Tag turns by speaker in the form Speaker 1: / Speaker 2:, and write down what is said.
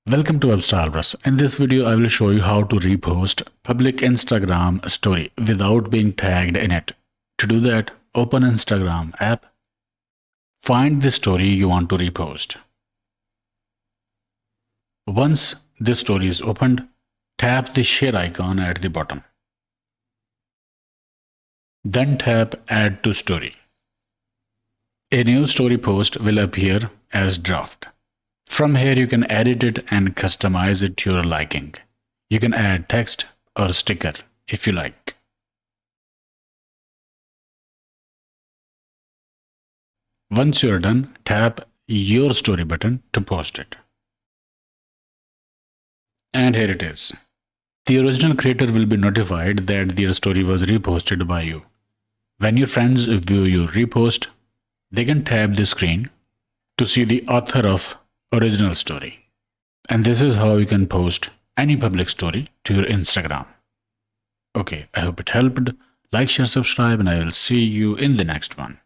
Speaker 1: Welcome to WebStarBrush. In this video, I will show you how to repost public Instagram story without being tagged in it. To do that, open Instagram app, find the story you want to repost. Once this story is opened, tap the share icon at the bottom. Then tap Add to Story. A new story post will appear as draft. From here, you can edit it and customize it to your liking. You can add text or sticker if you like. Once you are done, tap Your Story button to post it. And here it is. The original creator will be notified that their story was reposted by you. When your friends view your repost, they can tap the screen to see the author of original story. And this is how you can post any public story to your Instagram. Okay, I hope it helped. Like, share, subscribe, and I will see you in the next one.